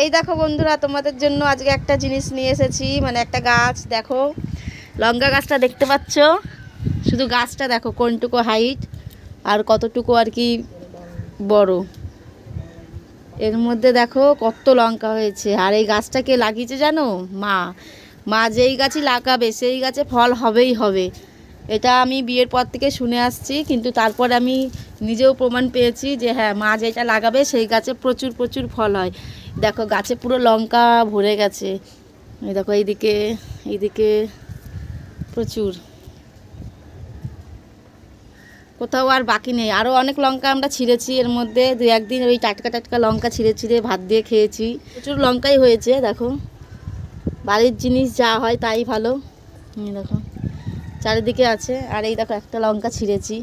এই দেখো বন্ধুরা, তোমাদের জন্য আজকে একটা জিনিস নিয়ে এসেছি, মানে একটা গাছ। দেখো লঙ্কা গাছটা দেখতে পাচ্ছ, শুধু গাছটা দেখো কোনটুকু হাইট আর কতটুকু আর কি বড়। এর মধ্যে দেখো কত লঙ্কা হয়েছে। আর এই গাছটা কে লাগিয়েছে জানো? মা। মা যেই গাছই লাগাবে সেই গাছে ফল হবেই হবে, এটা আমি বিয়ের পর থেকে শুনে আসছি। কিন্তু তারপর আমি নিজেও প্রমাণ পেয়েছি যে হ্যাঁ, মা যেটা লাগাবে সেই গাছে প্রচুর প্রচুর ফল হয়। দেখো গাছে পুরো লঙ্কা ভরে গেছে। এই দেখো এইদিকে এইদিকে প্রচুর, কোথাও আর বাকি নেই। আরও অনেক লঙ্কা আমরা ছিঁড়েছি, এর মধ্যে দু একদিন ওই টাটকা টাটকা লঙ্কা ছিঁড়ে ছিঁড়ে ভাত দিয়ে খেয়েছি। প্রচুর লঙ্কাই হয়েছে। দেখো বাড়ির জিনিস যা হয় তাই ভালো। দেখো চারিদিকে আছে। আর এই দেখো একটা লঙ্কা ছিঁড়েছি।